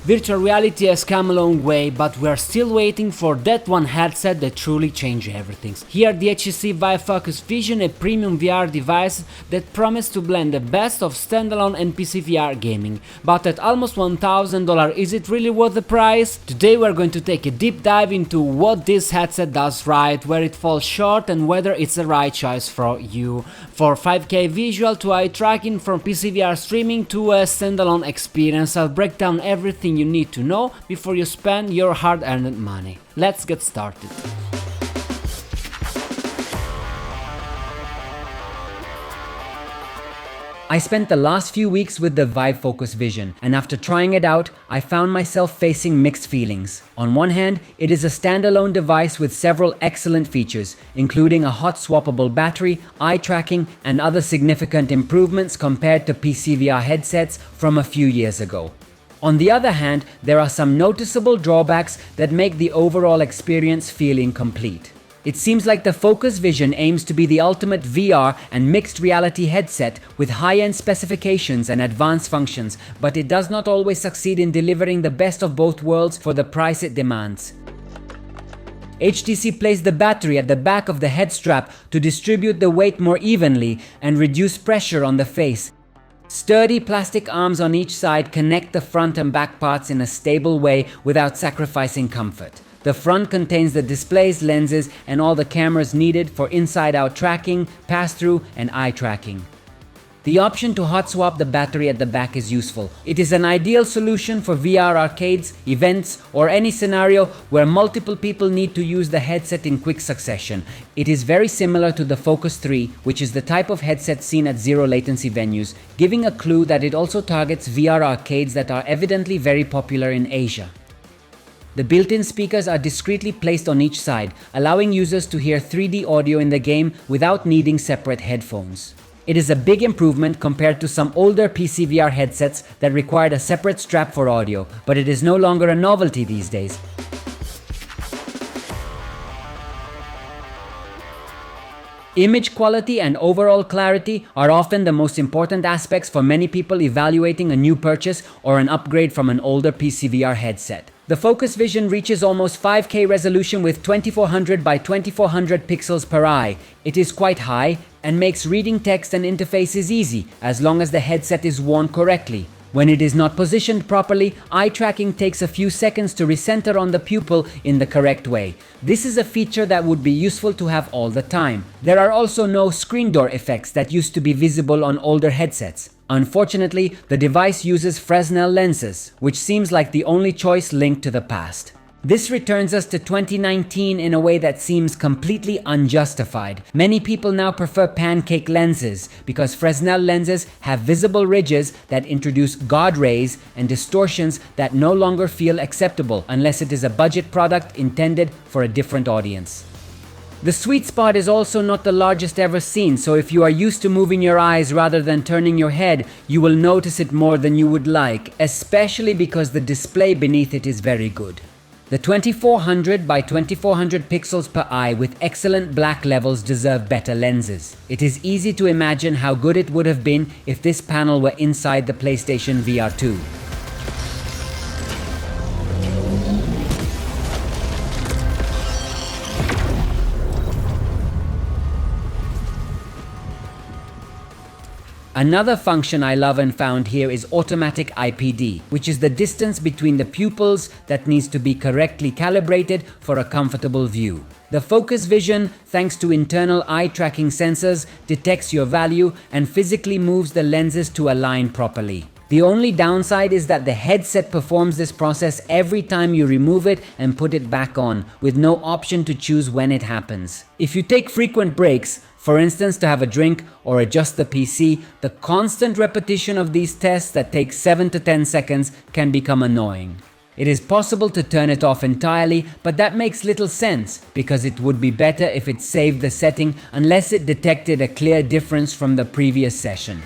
Virtual reality has come a long way, but we're still waiting for that one headset that truly changes everything. Here the HTC Vive Focus Vision, a premium VR device that promised to blend the best of standalone and PCVR gaming. But at almost $1,000, is it really worth the price? Today we're going to take a deep dive into what this headset does right, where it falls short, and whether it's the right choice for you. For 5K visual to eye tracking, from PCVR streaming to a standalone experience, I'll break down everything you need to know before you spend your hard-earned money. Let's get started. I spent the last few weeks with the Vive Focus Vision, and after trying it out, I found myself facing mixed feelings. On one hand, it is a standalone device with several excellent features, including a hot-swappable battery, eye tracking, and other significant improvements compared to PCVR headsets from a few years ago. On the other hand, there are some noticeable drawbacks that make the overall experience feel incomplete. It seems like the Focus Vision aims to be the ultimate VR and mixed reality headset with high-end specifications and advanced functions, but it does not always succeed in delivering the best of both worlds for the price it demands. HTC placed the battery at the back of the head strap to distribute the weight more evenly and reduce pressure on the face. Sturdy plastic arms on each side connect the front and back parts in a stable way without sacrificing comfort. The front contains the displays, lenses, and all the cameras needed for inside-out tracking, pass-through, and eye tracking. The option to hot swap the battery at the back is useful. It is an ideal solution for VR arcades, events, or any scenario where multiple people need to use the headset in quick succession. It is very similar to the Focus 3, which is the type of headset seen at zero latency venues, giving a clue that it also targets VR arcades that are evidently very popular in Asia. The built-in speakers are discreetly placed on each side, allowing users to hear 3D audio in the game without needing separate headphones. It is a big improvement compared to some older PCVR headsets that required a separate strap for audio, but it is no longer a novelty these days. Image quality and overall clarity are often the most important aspects for many people evaluating a new purchase or an upgrade from an older PCVR headset. The Focus Vision reaches almost 5K resolution with 2400 by 2400 pixels per eye. It is quite high and makes reading text and interfaces easy as long as the headset is worn correctly. When it is not positioned properly, eye tracking takes a few seconds to recenter on the pupil in the correct way. This is a feature that would be useful to have all the time. There are also no screen door effects that used to be visible on older headsets. Unfortunately, the device uses Fresnel lenses, which seems like the only choice linked to the past. This returns us to 2019 in a way that seems completely unjustified. Many people now prefer pancake lenses because Fresnel lenses have visible ridges that introduce God rays and distortions that no longer feel acceptable unless it is a budget product intended for a different audience. The sweet spot is also not the largest ever seen, so if you are used to moving your eyes rather than turning your head, you will notice it more than you would like, especially because the display beneath it is very good. The 2400 by 2400 pixels per eye with excellent black levels deserve better lenses. It is easy to imagine how good it would have been if this panel were inside the PlayStation VR 2. Another function I love and found here is automatic IPD, which is the distance between the pupils that needs to be correctly calibrated for a comfortable view. The Focus Vision, thanks to internal eye tracking sensors, detects your value and physically moves the lenses to align properly. The only downside is that the headset performs this process every time you remove it and put it back on, with no option to choose when it happens. If you take frequent breaks, for instance to have a drink or adjust the PC, the constant repetition of these tests that take 7 to 10 seconds can become annoying. It is possible to turn it off entirely, but that makes little sense because it would be better if it saved the setting unless it detected a clear difference from the previous session.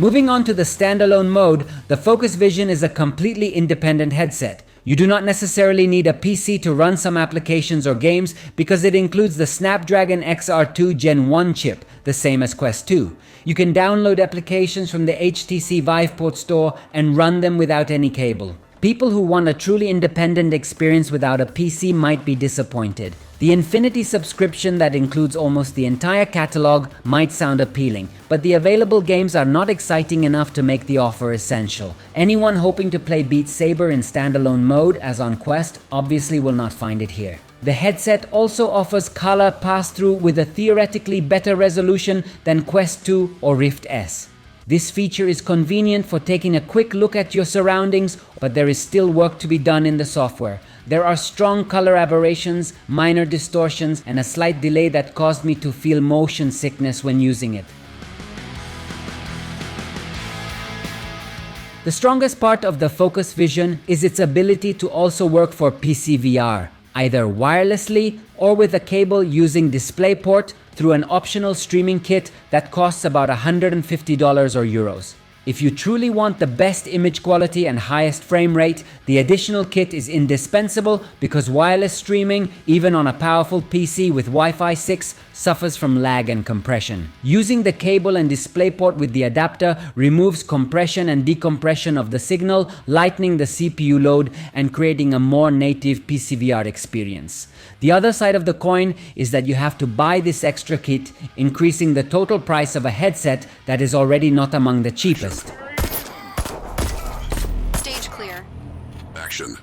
Moving on to the standalone mode, the Focus Vision is a completely independent headset. You do not necessarily need a PC to run some applications or games because it includes the Snapdragon XR2 Gen 1 chip, the same as Quest 2. You can download applications from the HTC Vive Port store and run them without any cable. People who want a truly independent experience without a PC might be disappointed. The Infinity subscription that includes almost the entire catalog might sound appealing, but the available games are not exciting enough to make the offer essential. Anyone hoping to play Beat Saber in standalone mode, as on Quest, obviously will not find it here. The headset also offers color pass-through with a theoretically better resolution than Quest 2 or Rift S. This feature is convenient for taking a quick look at your surroundings, but there is still work to be done in the software. There are strong color aberrations, minor distortions, and a slight delay that caused me to feel motion sickness when using it. The strongest part of the Focus Vision is its ability to also work for PCVR, either wirelessly or with a cable using DisplayPort through an optional streaming kit that costs about $150 or euros. If you truly want the best image quality and highest frame rate, the additional kit is indispensable because wireless streaming, even on a powerful PC with Wi-Fi 6, suffers from lag and compression. Using the cable and DisplayPort with the adapter removes compression and decompression of the signal, lightening the CPU load and creating a more native PCVR experience. The other side of the coin is that you have to buy this extra kit, increasing the total price of a headset that is already not among the cheapest. Stage clear. Action.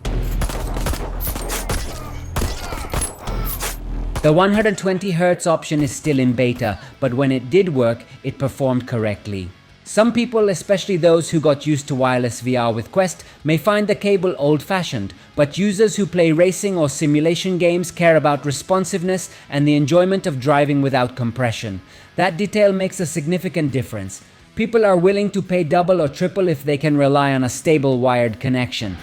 The 120Hz option is still in beta, but when it did work, it performed correctly. Some people, especially those who got used to wireless VR with Quest, may find the cable old-fashioned, but users who play racing or simulation games care about responsiveness and the enjoyment of driving without compression. That detail makes a significant difference. People are willing to pay double or triple if they can rely on a stable wired connection.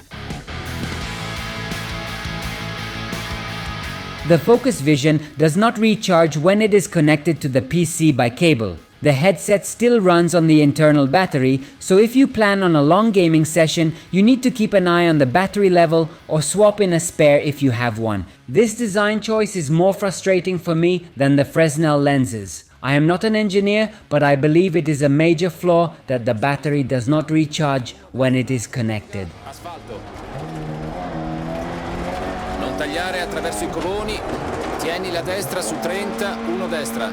The Focus Vision does not recharge when it is connected to the PC by cable. The headset still runs on the internal battery, so if you plan on a long gaming session, you need to keep an eye on the battery level or swap in a spare if you have one. This design choice is more frustrating for me than the Fresnel lenses. I am not an engineer, but I believe it is a major flaw that the battery does not recharge when it is connected. Asfalto. Non tagliare attraverso I covoni. Tieni la destra su 30, 1 destra.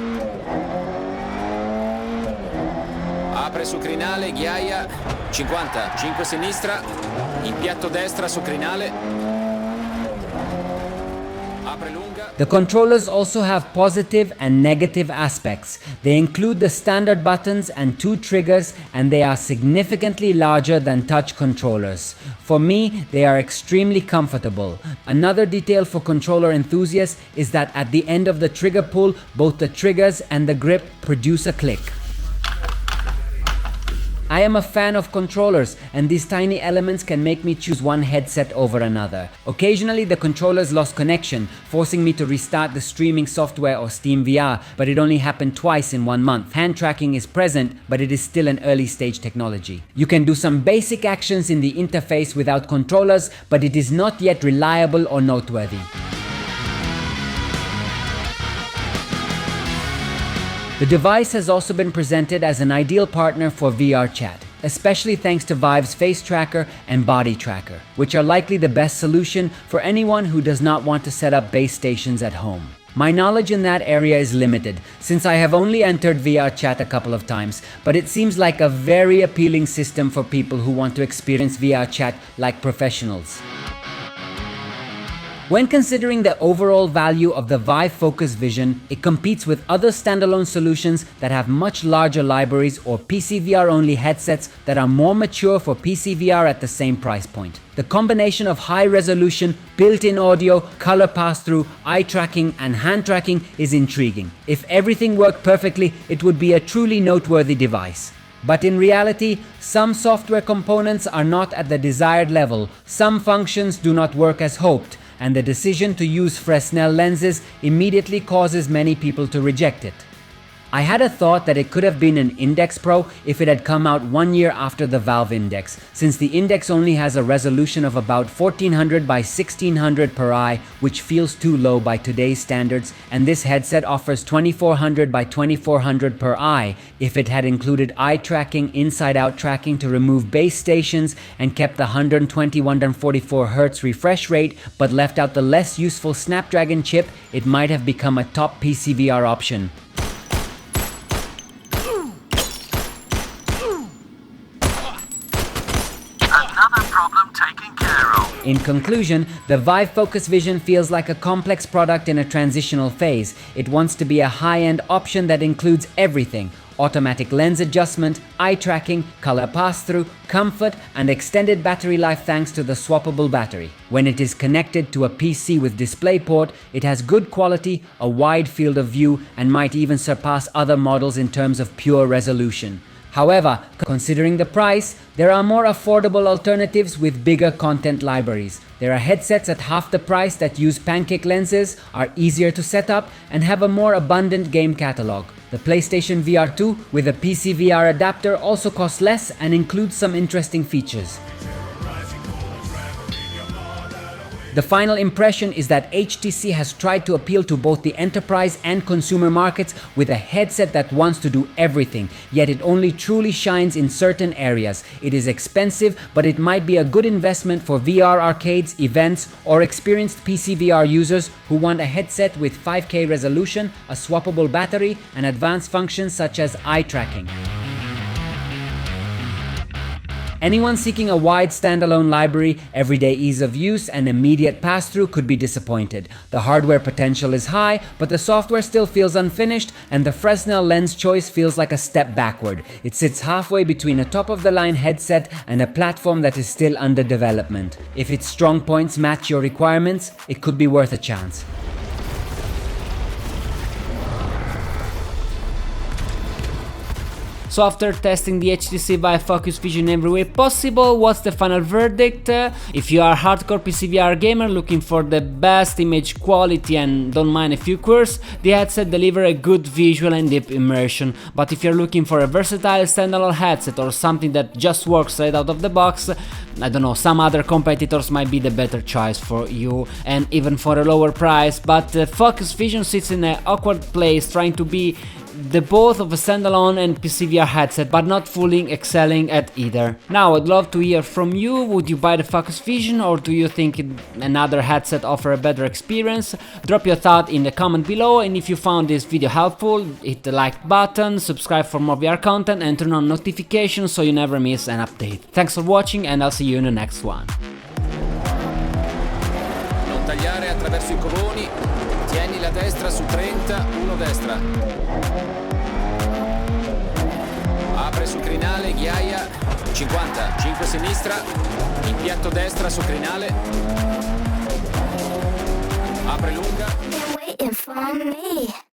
Apre su crinale, ghiaia, 50, 5 sinistra, impiatto destra su crinale, apre lunga. The controllers also have positive and negative aspects. They include the standard buttons and 2 triggers, and they are significantly larger than touch controllers. For me, they are extremely comfortable. Another detail for controller enthusiasts is that at the end of the trigger pull, both the triggers and the grip produce a click. I am a fan of controllers, and these tiny elements can make me choose one headset over another. Occasionally the controllers lost connection, forcing me to restart the streaming software or Steam VR, but it only happened twice in 1 month. Hand tracking is present, but it is still an early stage technology. You can do some basic actions in the interface without controllers, but it is not yet reliable or noteworthy. The device has also been presented as an ideal partner for VR chat, especially thanks to Vive's face tracker and body tracker, which are likely the best solution for anyone who does not want to set up base stations at home. My knowledge in that area is limited, since I have only entered VR chat a couple of times, but it seems like a very appealing system for people who want to experience VR chat like professionals. When considering the overall value of the Vive Focus Vision, it competes with other standalone solutions that have much larger libraries or PCVR-only headsets that are more mature for PCVR at the same price point. The combination of high-resolution, built-in audio, color pass-through, eye tracking, and hand tracking is intriguing. If everything worked perfectly, it would be a truly noteworthy device. But in reality, some software components are not at the desired level, some functions do not work as hoped, and the decision to use Fresnel lenses immediately causes many people to reject it. I had a thought that it could have been an Index Pro if it had come out 1 year after the Valve Index, since the Index only has a resolution of about 1400 by 1600 per eye, which feels too low by today's standards, and this headset offers 2400 by 2400 per eye if it had included eye tracking, inside-out tracking to remove base stations, and kept the 120-144 Hz refresh rate, but left out the less useful Snapdragon chip. It might have become a top PCVR option. Another problem taken care of. In conclusion, the Vive Focus Vision feels like a complex product in a transitional phase. It wants to be a high-end option that includes everything: automatic lens adjustment, eye tracking, color pass-through, comfort, and extended battery life thanks to the swappable battery. When it is connected to a PC with DisplayPort, it has good quality, a wide field of view, and might even surpass other models in terms of pure resolution. However, considering the price, there are more affordable alternatives with bigger content libraries. There are headsets at half the price that use pancake lenses, are easier to set up, and have a more abundant game catalog. The PlayStation VR 2 with a PCVR adapter also costs less and includes some interesting features. The final impression is that HTC has tried to appeal to both the enterprise and consumer markets with a headset that wants to do everything, yet it only truly shines in certain areas. It is expensive, but it might be a good investment for VR arcades, events, or experienced PCVR users who want a headset with 5K resolution, a swappable battery, and advanced functions such as eye tracking. Anyone seeking a wide standalone library, everyday ease of use, and immediate pass-through could be disappointed. The hardware potential is high, but the software still feels unfinished, and the Fresnel lens choice feels like a step backward. It sits halfway between a top-of-the-line headset and a platform that is still under development. If its strong points match your requirements, it could be worth a chance. So after testing the HTC Vive Focus Vision every way possible, what's the final verdict? If you are a hardcore PCVR gamer looking for the best image quality and don't mind a few quirks, the headset delivers a good visual and deep immersion. But if you're looking for a versatile standalone headset or something that just works right out of the box, I don't know, some other competitors might be the better choice for you, and even for a lower price. But Focus Vision sits in an awkward place, trying to be the both of a standalone and PCVR headset, but not fully excelling at either. Now I'd love to hear from you. Would you buy the Focus Vision, or do you think another headset offers a better experience? Drop your thought in the comment below, and if you found this video helpful, hit the like button, subscribe for more VR content, and turn on notifications so you never miss an update. Thanks for watching, and I'll see you in the next one. Non tagliare attraverso I covoni, tieni la destra su 30, 1 destra. Apre sul crinale, ghiaia, 50, 5 sinistra, impiatto destra su crinale. Apre lunga. They're waiting for me.